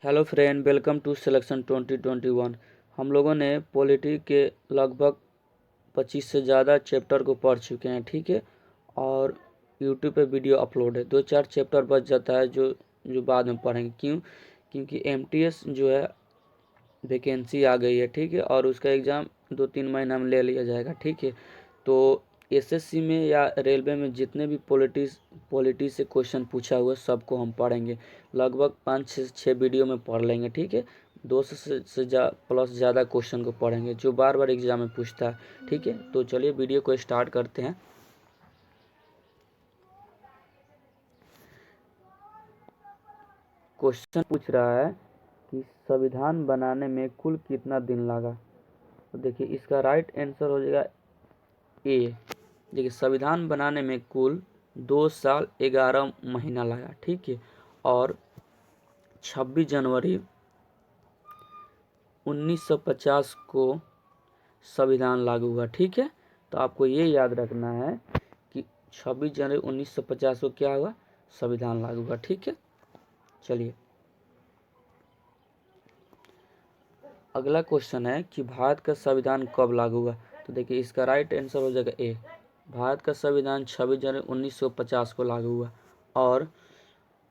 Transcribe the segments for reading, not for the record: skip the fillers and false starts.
Hello friend, welcome to selection 2021। हम लोगों ने पॉलिटी के लगभग 25 से ज़्यादा चैप्टर को पढ़ चुके हैं, ठीक है। और यूट्यूब पे वीडियो अपलोड है। 2-4 चैप्टर बच जाता है जो जो बाद में पढ़ेंगे। क्योंकि एमटीएस जो है वैकेंसी आ गई है, ठीक है। और उसका एग्ज़ाम 2-3 महीना में ले लिया जाएगा, ठीक है। तो एसएससी में या रेलवे में जितने भी पॉलिटी से क्वेश्चन पूछा हुआ है सबको हम पढ़ेंगे। लगभग 5 से 6 वीडियो में पढ़ लेंगे, ठीक है। 200 से प्लस ज़्यादा क्वेश्चन को पढ़ेंगे जो बार बार एग्जाम में पूछता है, ठीक है। तो चलिए वीडियो को स्टार्ट करते हैं। क्वेश्चन पूछ रहा है कि संविधान बनाने में कुल कितना दिन लगा। तो देखिए इसका राइट आंसर हो जाएगा ए। देखिए संविधान बनाने में कुल 2 साल 11 महीना लगा, ठीक है। और 26 जनवरी 1950 को संविधान लागू हुआ, ठीक है। तो आपको ये याद रखना है कि 26 जनवरी 1950 को क्या हुआ, संविधान लागू हुआ, ठीक है। चलिए अगला क्वेश्चन है कि भारत का संविधान कब लागू हुआ। तो देखिए इसका राइट आंसर हो जाएगा ए। भारत का संविधान 26 जनवरी 1950 को लागू हुआ। और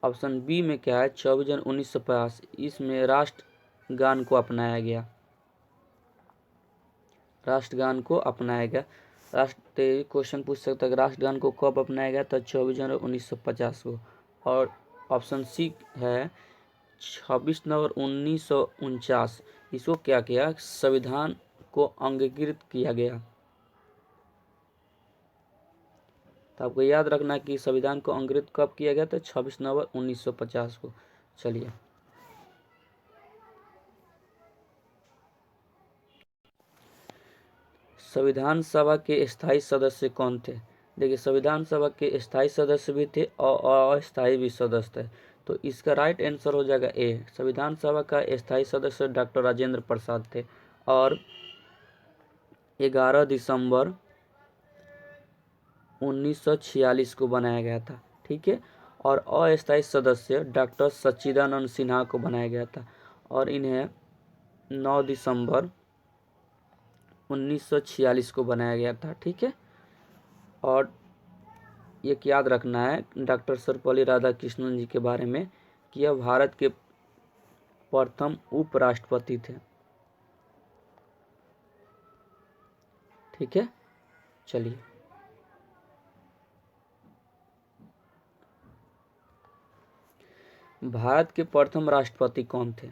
ऑप्शन बी में क्या है, 24 जनवरी 1950, इसमें राष्ट्रगान को अपनाया गया। राष्ट्रगान को अपनाया गया। क्वेश्चन पूछ सकता है राष्ट्रगान को कब अपनाया गया, तो 24 जनवरी 1950 को। और ऑप्शन सी है 26 नवंबर 1949, इसको क्या किया, संविधान को अंगीकृत किया गया। तो आपको याद रखना कि संविधान को अंगीकृत कब किया गया, तो 26 नवंबर 1950 को। चलिए संविधान सभा के स्थायी सदस्य कौन थे। देखिए संविधान सभा के स्थायी सदस्य भी थे और अस्थायी भी सदस्य थे। तो इसका राइट आंसर हो जाएगा ए। संविधान सभा का स्थायी सदस्य डॉक्टर राजेंद्र प्रसाद थे। और 11 दिसंबर 1946 को बनाया गया था, ठीक है। और अस्थायी सदस्य डॉक्टर सच्चिदानंद सिन्हा को बनाया गया था। और इन्हें 9 दिसंबर 1946 को बनाया गया था, ठीक है। और ये याद रखना है डॉक्टर सर्वपल्ली राधाकृष्णन जी के बारे में कि यह भारत के प्रथम उपराष्ट्रपति थे, ठीक है। चलिए भारत के प्रथम राष्ट्रपति कौन थे।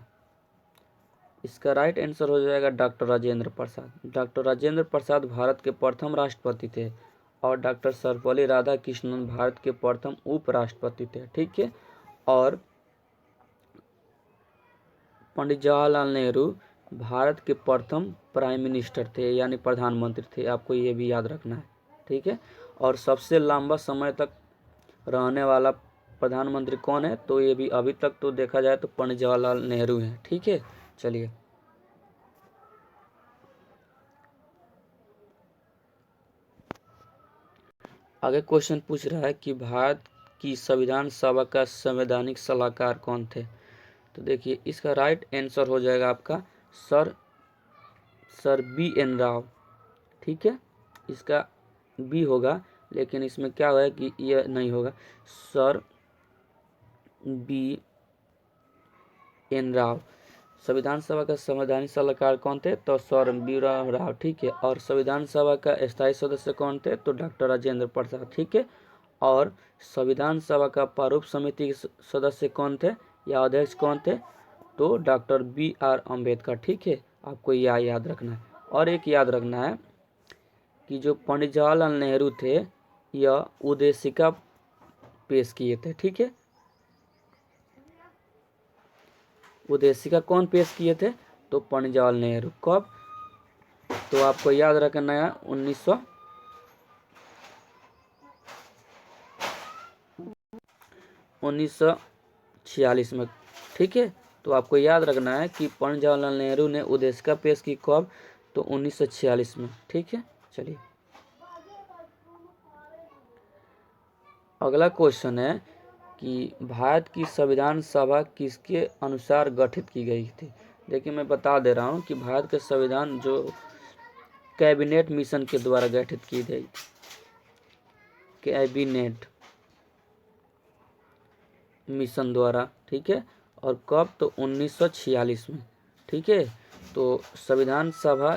इसका राइट आंसर हो जाएगा डॉक्टर राजेंद्र प्रसाद। डॉक्टर राजेंद्र प्रसाद भारत के प्रथम राष्ट्रपति थे। और डॉक्टर सर्वपल्ली राधाकृष्णन भारत के प्रथम उपराष्ट्रपति थे, ठीक है। और पंडित जवाहरलाल नेहरू भारत के प्रथम प्राइम मिनिस्टर थे, यानी प्रधानमंत्री थे। आपको ये भी याद रखना है, ठीक है। और सबसे लंबा समय तक रहने वाला प्रधानमंत्री कौन है, तो ये भी अभी तक तो देखा जाए तो पंडित जवाहरलाल नेहरू हैं, ठीक है। चलिए आगे क्वेश्चन पूछ रहा है कि भारत की संविधान सभा का संवैधानिक सलाहकार कौन थे। तो देखिए इसका राइट आंसर हो जाएगा आपका sir sir B N Rao, ठीक है। इसका बी होगा, लेकिन इसमें क्या होगा कि यह नहीं होगा। सर बी एन राव संविधान सभा का संवैधानिक सलाहकार कौन थे, तो सर बी राव, ठीक है। और संविधान सभा का स्थायी सदस्य कौन थे, तो डॉक्टर राजेंद्र प्रसाद, ठीक है। और संविधान सभा का प्रारूप समिति के सदस्य कौन थे या अध्यक्ष कौन थे, तो डॉक्टर बी आर अम्बेडकर, ठीक है। आपको यह याद रखना है। और एक याद रखना है कि जो पंडित जवाहरलाल नेहरू थे यह उद्देशिका पेश किए थे, ठीक है। उद्देशिका कौन पेश किए थे, तो पंडित जवाहरलाल नेहरू। कब, तो आपको याद रखना है 1946 में, ठीक है। तो आपको याद रखना है कि पंडित जवाहरलाल नेहरू ने उद्देशिका पेश की कब, तो 1946 में, ठीक है। चलिए अगला क्वेश्चन है कि भारत की संविधान सभा किसके अनुसार गठित की गई थी। देखिए मैं बता दे रहा हूँ कि भारत के संविधान जो कैबिनेट मिशन के द्वारा गठित की गई थी, कैबिनेट मिशन द्वारा, ठीक है। और कब, तो 1946 में, ठीक है। तो संविधान सभा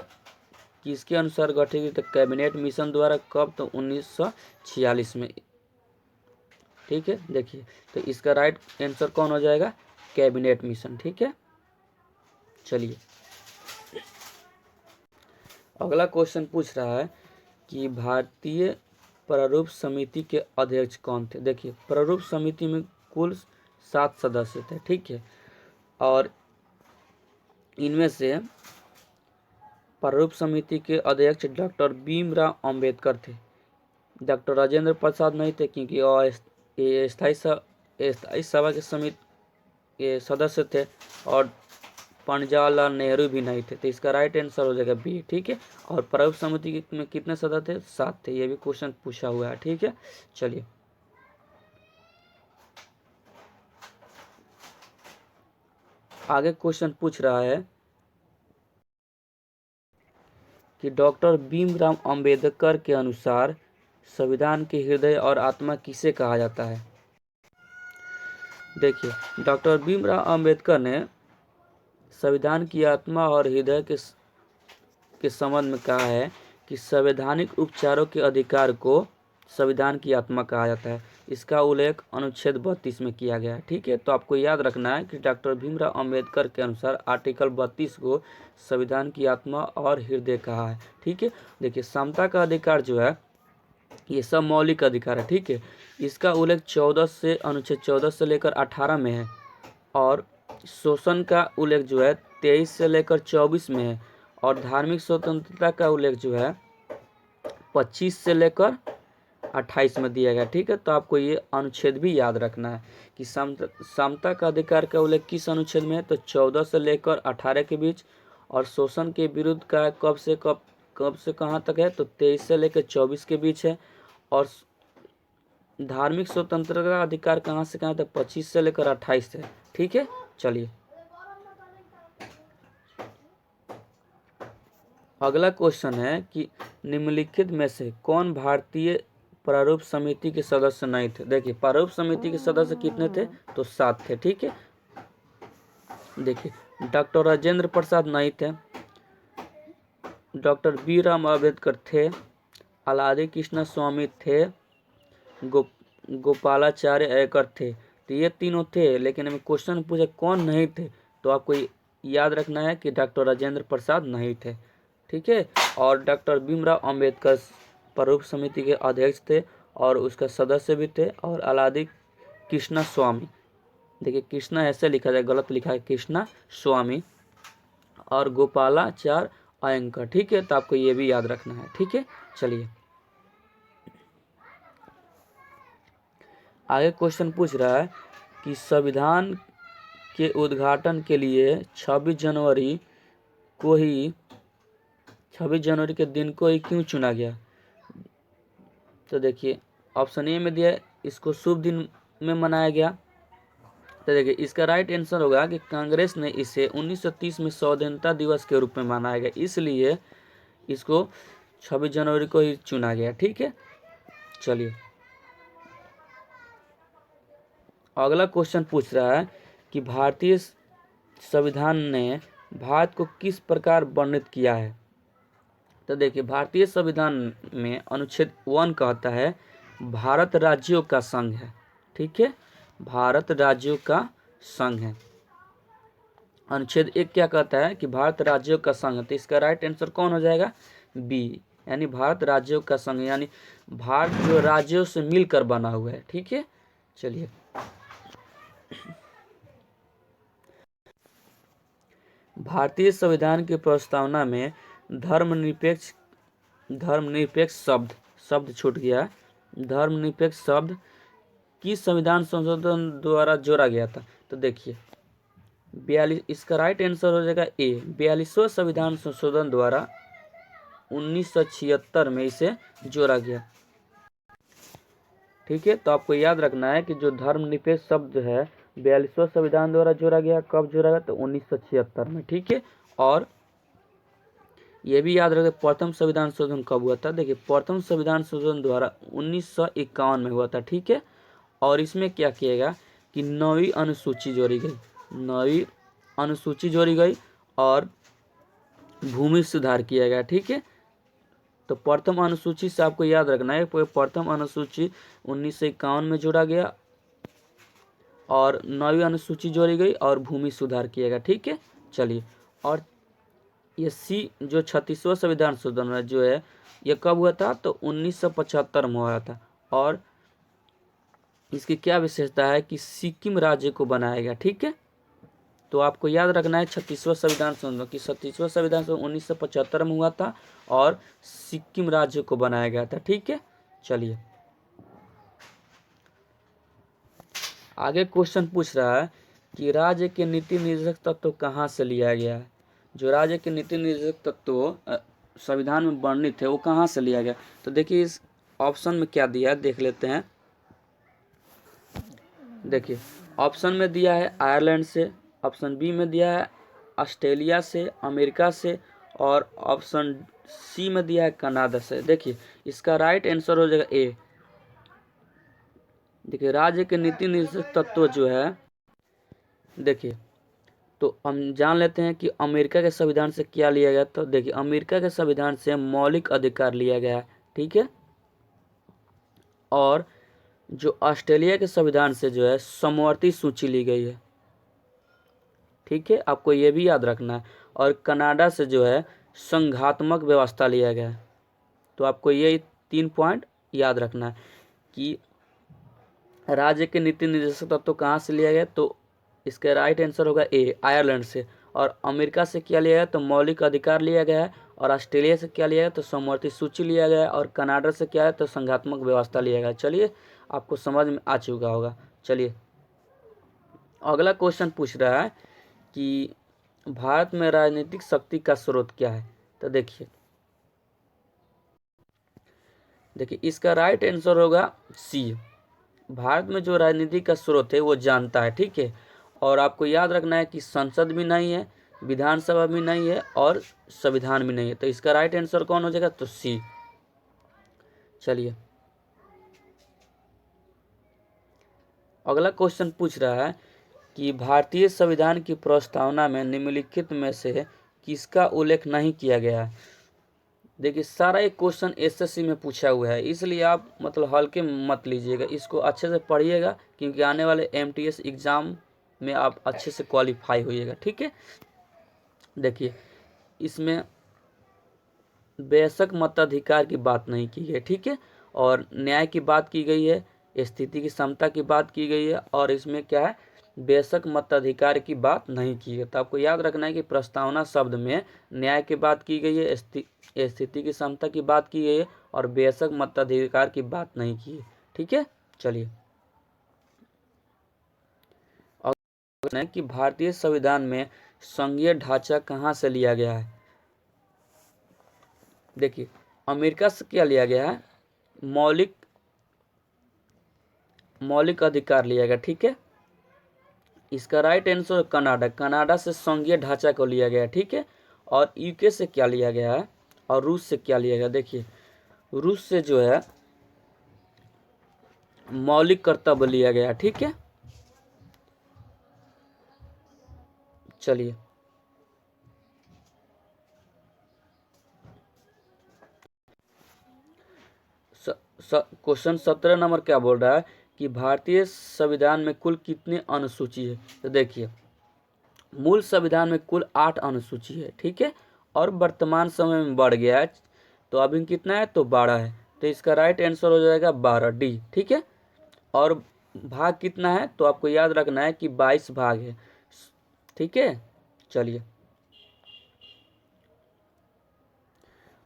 किसके अनुसार गठित हुई, तो कैबिनेट मिशन द्वारा, कब, तो 1946 में, ठीक है। देखिए तो इसका राइट आंसर कौन हो जाएगा, कैबिनेट मिशन, ठीक है। चलिए अगला क्वेश्चन पूछ रहा है कि भारतीय प्रारूप समिति के अध्यक्ष कौन थे। देखिए प्रारूप समिति में कुल 7 सदस्य थे, ठीक है। और इनमें से प्रारूप समिति के अध्यक्ष डॉक्टर भीमराव अंबेडकर थे। डॉक्टर राजेंद्र प्रसाद नहीं थे क्योंकि ये स्थायी सभा के समिति सदस्य थे। और पंडित जवाहरलाल नेहरू भी नहीं थे। तो इसका राइट आंसर हो जाएगा बी, ठीक है। और प्रारूप समिति में कितने सदस्य थे, 7 थे। ये भी क्वेश्चन पूछा हुआ है, ठीक है। चलिए आगे क्वेश्चन पूछ रहा है कि डॉक्टर भीमराव अंबेडकर के अनुसार संविधान के हृदय और आत्मा किसे कहा जाता है। देखिए डॉक्टर भीमराव अंबेडकर ने संविधान की आत्मा और हृदय के संबंध में कहा है कि संवैधानिक उपचारों के अधिकार को संविधान की आत्मा कहा जाता है। इसका उल्लेख अनुच्छेद 32 में किया गया है, ठीक है। तो आपको याद रखना है कि डॉक्टर भीमराव अंबेडकर के अनुसार आर्टिकल 32 को संविधान की आत्मा और हृदय कहा है, ठीक है। देखिए समता का अधिकार जो है ये सब मौलिक अधिकार है, ठीक है। इसका उल्लेख 14 से अनुच्छेद 14 से लेकर 18 में है। और शोषण का उल्लेख जो है 23 से लेकर 24 में है। और धार्मिक स्वतंत्रता का उल्लेख जो है 25 से लेकर 28 में दिया गया, ठीक है। तो आपको ये अनुच्छेद भी याद रखना है कि समता का अधिकार का उल्लेख किस अनुच्छेद में है, तो 14 से लेकर 18 के बीच। और शोषण के विरुद्ध का कब से कहाँ तक है, तो 23 से लेकर 24 के बीच है। और धार्मिक स्वतंत्रता का अधिकार कहाँ से कहाँ तक, 25 से लेकर 28 है, ठीक है। चलिए अगला क्वेश्चन है कि निम्नलिखित में से कौन भारतीय प्रारूप समिति के सदस्य नहीं थे। देखिए प्रारूप समिति के सदस्य कितने थे, तो 7 थे, ठीक है। देखिए डॉक्टर राजेंद्र प्रसाद नहीं थे, डॉक्टर बी राम अम्बेडकर थे, अलादी कृष्ण स्वामी थे, गोपालाचार्य अयकर थे। तो ये तीनों थे, लेकिन हमें क्वेश्चन पूछे कौन नहीं थे, तो आपको याद रखना है कि डॉक्टर राजेंद्र प्रसाद नहीं थे, ठीक है। और डॉक्टर भीमराव अंबेडकर प्रारूप समिति के अध्यक्ष थे और उसका सदस्य भी थे। और अलादी कृष्णा स्वामी, देखिए कृष्णा ऐसे लिखा जाए, गलत लिखा है, कृष्णा स्वामी और गोपालाचार्य अयंकर, ठीक है। तो आपको ये भी याद रखना है, ठीक है। चलिए आगे क्वेश्चन पूछ रहा है कि संविधान के उद्घाटन के लिए 26 जनवरी के दिन को ही क्यों चुना गया। तो देखिए ऑप्शन ए में दिया इसको शुभ दिन में मनाया गया। तो देखिए इसका राइट आंसर होगा कि कांग्रेस ने इसे 1930 में स्वाधीनता दिवस के रूप में मनाया गया, इसलिए इसको 26 जनवरी को ही चुना गया, ठीक है। चलिए अगला क्वेश्चन पूछ रहा है कि भारतीय संविधान ने भारत को किस प्रकार वर्णित किया है। तो देखिए भारतीय संविधान में अनुच्छेद 1 कहता है भारत राज्यों का संघ है, ठीक है। भारत राज्यों का संघ है। अनुच्छेद 1 क्या कहता है कि भारत राज्यों का संघ है। तो इसका राइट आंसर कौन हो जाएगा, बी, यानी भारत राज्यों का संघ, यानी भारत जो राज्यों से मिलकर बना हुआ है, ठीक है। चलिए भारतीय संविधान की प्रस्तावना में धर्मनिरपेक्ष शब्द छूट गया। धर्मनिरपेक्ष शब्द किस संविधान संशोधन द्वारा जोड़ा गया था। तो देखिए 42, इसका राइट आंसर हो जाएगा ए, 42वां संविधान संशोधन द्वारा 1976 में इसे जोड़ा गया, ठीक है। तो आपको याद रखना है कि जो धर्मनिरपेक्ष शब्द है 42वां संविधान द्वारा जोड़ा गया, कब जोड़ा गया, तो 1976 में। ठीक है। और ये भी याद रखें प्रथम संविधान संशोधन कब हुआ था। देखिए प्रथम संविधान संशोधन द्वारा 1951 में हुआ था। ठीक है। और इसमें क्या किया गया कि 9वीं अनुसूची जोड़ी गई, 9वीं अनुसूची जोड़ी गई और भूमि सुधार किया गया। ठीक है। तो प्रथम अनुसूची से आपको याद रखना है प्रथम अनुसूची 1951 में जोड़ा गया और 9वीं अनुसूची जोड़ी गई और भूमि सुधार किया गया। ठीक है। चलिए, और ये सी जो 36वां संविधान संशोधन जो है ये कब हुआ था, तो 1975 में हुआ था। और इसकी क्या विशेषता है कि सिक्किम राज्य को बनाया गया। ठीक है। तो आपको याद रखना है 36वां संविधान संशोधन की 36वां संविधान संशोधन 1975 में हुआ था और सिक्किम राज्य को बनाया गया था। ठीक है। चलिए, आगे क्वेश्चन पूछ रहा है कि राज्य के नीति निर्देशक तत्व कहाँ से लिया गया है। जो राज्य के नीति निर्देशक तत्व संविधान में वर्णित है वो कहाँ से लिया गया। तो देखिए इस ऑप्शन में क्या दिया है देख लेते हैं। देखिए ऑप्शन में दिया है आयरलैंड से, ऑप्शन बी में दिया है ऑस्ट्रेलिया से, अमेरिका से, और ऑप्शन सी में दिया है कनाडा से। देखिए इसका राइट आंसर हो जाएगा ए। देखिए राज्य के नीति निर्देशक तत्व जो है, देखिए तो हम जान लेते हैं कि अमेरिका के संविधान से क्या लिया गया। तो देखिए अमेरिका के संविधान से मौलिक अधिकार लिया गया है। ठीक है। और जो ऑस्ट्रेलिया के संविधान से जो है समवर्ती सूची ली गई है। ठीक है, आपको ये भी याद रखना है। और कनाडा से जो है संघात्मक व्यवस्था लिया गया है। तो आपको ये 3 पॉइंट याद रखना है कि राज्य के नीति निर्देशक तत्व कहाँ से लिया गया। तो इसका राइट आंसर होगा ए, आयरलैंड से। और अमेरिका से क्या लिया गया, तो मौलिक अधिकार लिया गया है। और ऑस्ट्रेलिया से क्या लिया गया, तो समवर्ती सूची लिया गया है। और कनाडा से क्या है, तो संघात्मक व्यवस्था लिया गया। चलिए आपको समझ में आ चुका होगा। चलिए अगला क्वेश्चन पूछ रहा है कि भारत में राजनीतिक शक्ति का स्रोत क्या है। तो देखिए इसका राइट आंसर होगा सी। भारत में जो राजनीति का स्रोत है वो जानता है। ठीक है। और आपको याद रखना है कि संसद भी नहीं है, विधानसभा भी नहीं है और संविधान भी नहीं है। तो इसका राइट आंसर कौन हो जाएगा, तो सी। चलिए अगला क्वेश्चन पूछ रहा है कि भारतीय संविधान की प्रस्तावना में निम्नलिखित में से किसका उल्लेख नहीं किया गया है। देखिए सारा एक क्वेश्चन एसएससी में पूछा हुआ है, इसलिए आप मतलब हल्के मत लीजिएगा, इसको अच्छे से पढ़िएगा क्योंकि आने वाले एमटीएस एग्जाम में आप अच्छे से क्वालिफाई होइएगा। ठीक है। देखिए इसमें बेशक मताधिकार की बात नहीं की गई। ठीक है। और न्याय की बात की गई है, स्थिति की समता की बात की गई है, और इसमें क्या है, बेशक मताधिकार की बात नहीं की है। तो आपको याद रखना है कि प्रस्तावना शब्द में न्याय की बात की गई है, स्थिति की समता की बात की गई है और बेशक मताधिकार की बात नहीं की है। ठीक है। चलिए अगला कि भारतीय संविधान में संघीय ढांचा कहाँ से लिया गया है। देखिए अमेरिका से क्या लिया गया है, मौलिक अधिकार लिया गया। ठीक है। इसका राइट आंसर कनाडा से संघीय ढांचा को लिया गया। ठीक है। और यूके से क्या लिया गया है और रूस से क्या लिया गया। देखिए रूस से जो है मौलिक कर्तव्य लिया गया। ठीक है। चलिए क्वेश्चन 17 नंबर क्या बोल रहा है कि भारतीय संविधान में कुल कितने अनुसूची है। तो देखिए मूल संविधान में कुल 8 अनुसूची है। ठीक है। और वर्तमान समय में बढ़ गया है, तो अभी कितना है, तो 12 है। तो इसका राइट आंसर हो जाएगा 12 डी। ठीक है। और भाग कितना है, तो आपको याद रखना है कि 22 भाग है। ठीक है। चलिए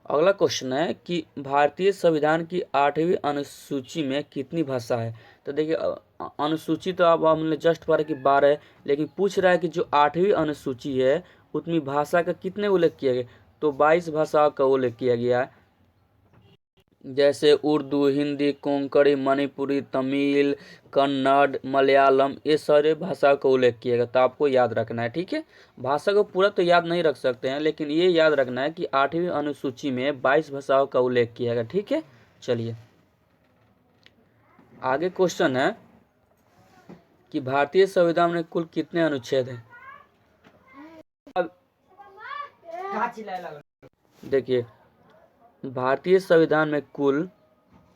अगला क्वेश्चन है कि भारतीय संविधान की 8वीं अनुसूची में कितनी भाषा है। तो देखिए अनुसूची तो अब हमने जस्ट पढ़ा कि 12 है, लेकिन पूछ रहा है कि जो 8वीं अनुसूची है उसमें भाषा का कितने उल्लेख किया गया, तो 22 भाषा का उल्लेख किया गया है। जैसे उर्दू, हिंदी, कोंकणी, मणिपुरी, तमिल, कन्नड़, मलयालम, ये सारे भाषा का उल्लेख किएगा। तो आपको याद रखना है, ठीक है। भाषा को पूरा तो याद नहीं रख सकते हैं, लेकिन ये याद रखना है कि 8वीं अनुसूची में 22 भाषाओं का उल्लेख किया गया, ठीक है। चलिए आगे क्वेश्चन है कि भारतीय संविधान में कुल कितने अनुच्छेद हैं। अब देखिए, भारतीय संविधान में कुल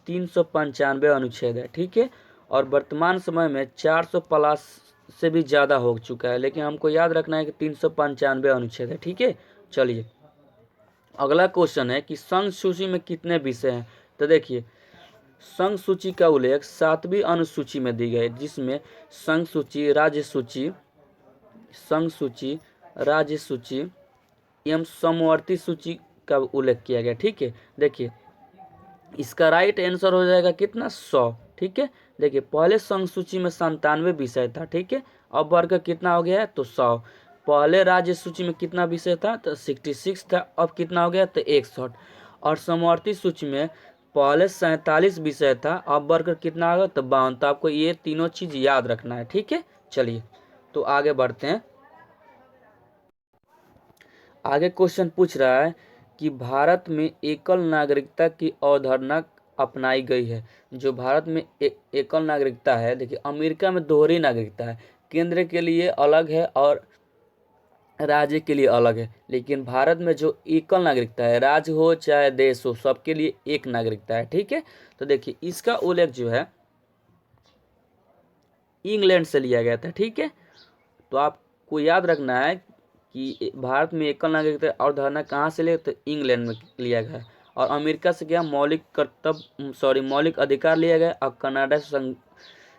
395 अनुच्छेद है, ठीक है। और वर्तमान समय में 400 प्लस से भी ज़्यादा हो चुका है, लेकिन हमको याद रखना है कि 395 अनुच्छेद है, ठीक है। चलिए अगला क्वेश्चन है कि संघ सूची में कितने विषय हैं। तो देखिए, संघ सूची का उल्लेख 7वीं अनुसूची में दी गई, जिसमें संघ सूची, राज्य सूची, संघ सूची, राज्य सूची एवं समवर्ती सूची का उल्लेख किया गया, ठीक है। देखिए इसका राइट आंसर हो जाएगा कितना, 100, ठीक है। देखिए पहले संघ सूची में 97 विषय था, ठीक है। अब वर्ग कितना हो गया है, तो 100। पहले राज्य सूची में कितना विषय था, तो 66 था, अब कितना हो गया, तो 61। और समवर्ती सूची में पहले 47 विषय था, अब वर्ग कितना होगा, तो 52। तो आपको ये तीनों चीज याद रखना है, ठीक है। चलिए तो आगे बढ़ते हैं। आगे क्वेश्चन पूछ रहा है कि भारत में एकल नागरिकता की अवधारणा अपनाई गई है। जो भारत में एकल नागरिकता है, देखिए अमेरिका में दोहरी नागरिकता है, केंद्र के लिए अलग है और राज्य के लिए अलग है। लेकिन भारत में जो एकल नागरिकता है, राज्य हो चाहे देश हो, सबके लिए एक नागरिकता है, ठीक है। तो देखिए इसका उल्लेख जो है इंग्लैंड से लिया गया था, ठीक है। तो आपको याद रखना है कि भारत में एकल नागरिकता अवधारणा कहाँ से लिया, तो इंग्लैंड में लिया गया। और अमेरिका से क्या मौलिक अधिकार लिया गया। और कनाडा से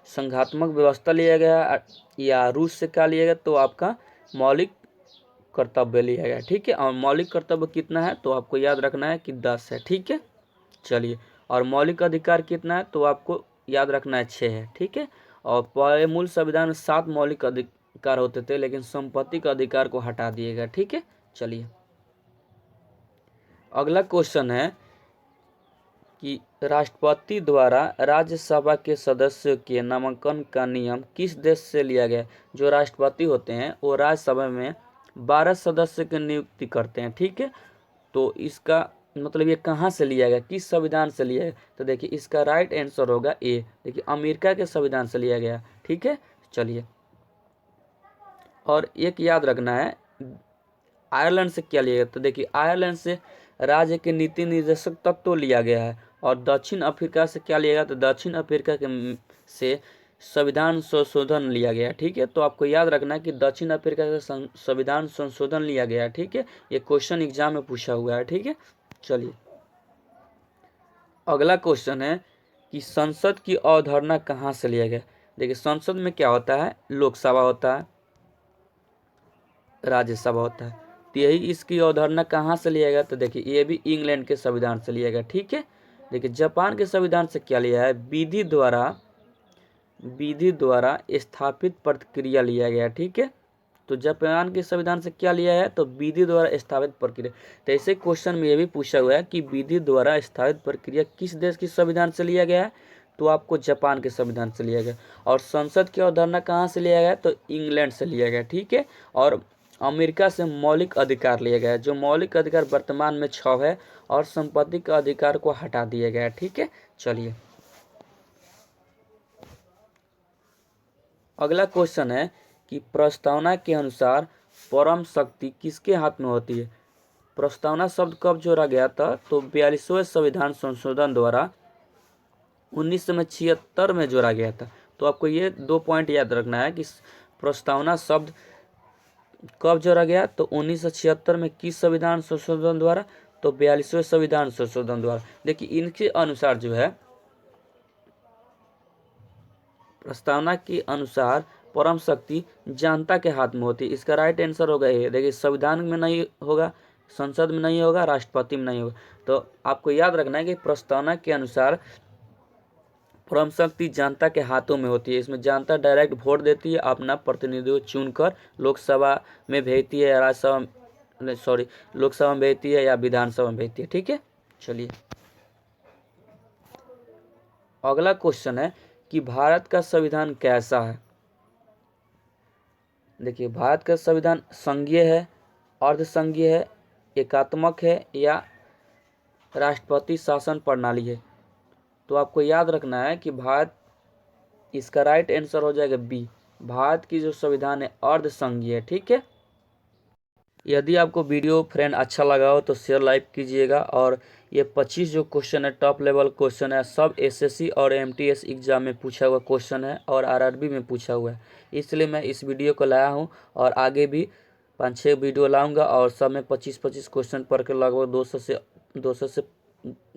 संघात्मक व्यवस्था लिया गया। या रूस से क्या लिया गया, तो आपका मौलिक कर्तव्य लिया गया, ठीक है। और मौलिक कर्तव्य कितना है, तो आपको याद रखना है कि 10 है, ठीक है। चलिए, और मौलिक अधिकार कितना है, तो आपको याद रखना है 6 है, ठीक है। और पहले मूल संविधान में 7 मौलिक अधिकार होते थे, लेकिन संपत्ति का अधिकार को हटा दिया गया, ठीक है। चलिए अगला क्वेश्चन है कि राष्ट्रपति द्वारा राज्यसभा के सदस्यों के नामांकन का नियम किस देश से लिया गया। जो राष्ट्रपति होते हैं वो राज्यसभा में 12 सदस्य की नियुक्ति करते हैं, ठीक है। तो इसका मतलब ये कहाँ से लिया गया, किस संविधान से लिया गया। तो देखिए इसका राइट आंसर होगा ए। देखिए अमेरिका के संविधान से लिया गया, ठीक है। चलिए और एक याद रखना है, आयरलैंड से क्या लिया गया। तो देखिए आयरलैंड से राज्य के नीति निर्देशक तत्व लिया गया है। और दक्षिण अफ्रीका से क्या लिया गया, तो दक्षिण अफ्रीका के से संविधान संशोधन लिया गया, ठीक है। तो आपको याद रखना है कि दक्षिण अफ्रीका से संविधान संशोधन लिया गया, ठीक है। ये क्वेश्चन एग्जाम में पूछा हुआ है, ठीक है। चलिए अगला क्वेश्चन है कि संसद की अवधारणा कहाँ से लिया गया। देखिए संसद में क्या होता है, लोकसभा होता है, राज्यसभा होता है। तो यही इसकी अवधारणा कहाँ से लिया गया, तो देखिए ये भी इंग्लैंड के संविधान से लिया गया, ठीक है। देखिए जापान के संविधान से क्या लिया है, विधि द्वारा स्थापित प्रक्रिया लिया गया, ठीक है। तो जापान के संविधान से क्या लिया है, तो विधि द्वारा स्थापित प्रक्रिया। तो ऐसे क्वेश्चन में ये भी पूछा हुआ है कि विधि द्वारा स्थापित प्रक्रिया किस देश के संविधान से लिया गया है, तो आपको जापान के संविधान से लिया गया। और संसद की अवधारणा कहाँ से लिया गया, तो इंग्लैंड से लिया गया, ठीक है। और अमेरिका से मौलिक अधिकार लिया गया, जो मौलिक अधिकार वर्तमान में 6 है। और संपत्ति का अधिकार को हटा दिया गया, ठीक है। चलिए अगला क्वेश्चन है कि प्रस्तावना के अनुसार परम शक्ति किसके हाथ में होती है। प्रस्तावना शब्द कब जोड़ा गया था, तो 42वें संविधान संशोधन द्वारा 1976 में जोड़ा गया था। तो आपको ये 2 पॉइंट याद रखना है कि प्रस्तावना शब्द कब जोड़ा गया, तो 1976 में किस संविधान संशोधन द्वारा, तो 42वें संविधान संशोधन द्वारा। देखिए इनके अनुसार जो है, प्रस्तावना के अनुसार परम शक्ति जनता के हाथ में होती है। इसका राइट आंसर होगा ये। देखिए संविधान में नहीं होगा, संसद में नहीं होगा, राष्ट्रपति में नहीं होगा। तो आपको याद रखना है कि प्रस्तावना के अनुसार परम शक्ति जनता के हाथों में होती है। इसमें जनता डायरेक्ट वोट देती है, अपना प्रतिनिधित्व चुनकर लोकसभा में भेजती है या लोकसभा में भेजती है या विधानसभा में भेजती है, ठीक है। चलिए अगला क्वेश्चन है कि भारत का संविधान कैसा है। देखिए, भारत का संविधान संघीय है, अर्धसंघीय है, एकात्मक है या राष्ट्रपति शासन प्रणाली है। तो आपको याद रखना है कि भारत, इसका राइट आंसर हो जाएगा बी। भारत की जो संविधान है अर्धसंघीय है। ठीक है। यदि आपको वीडियो फ्रेंड अच्छा लगा हो तो शेयर लाइक कीजिएगा। और ये 25 जो क्वेश्चन है टॉप लेवल क्वेश्चन है, सब एसएससी और एमटीएस एग्जाम में पूछा हुआ क्वेश्चन है और आरआरबी में पूछा हुआ है। इसलिए मैं इस वीडियो को लाया हूँ और आगे भी 5-6 वीडियो लाऊंगा और सब में 25-25 क्वेश्चन पढ़ के लगभग 200 से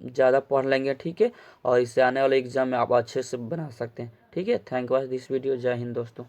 ज़्यादा पढ़ लेंगे। ठीक है। और इससे आने वाले एग्जाम में आप अच्छे से बना सकते हैं। ठीक है। Thank you for this video. जय हिंद दोस्तों।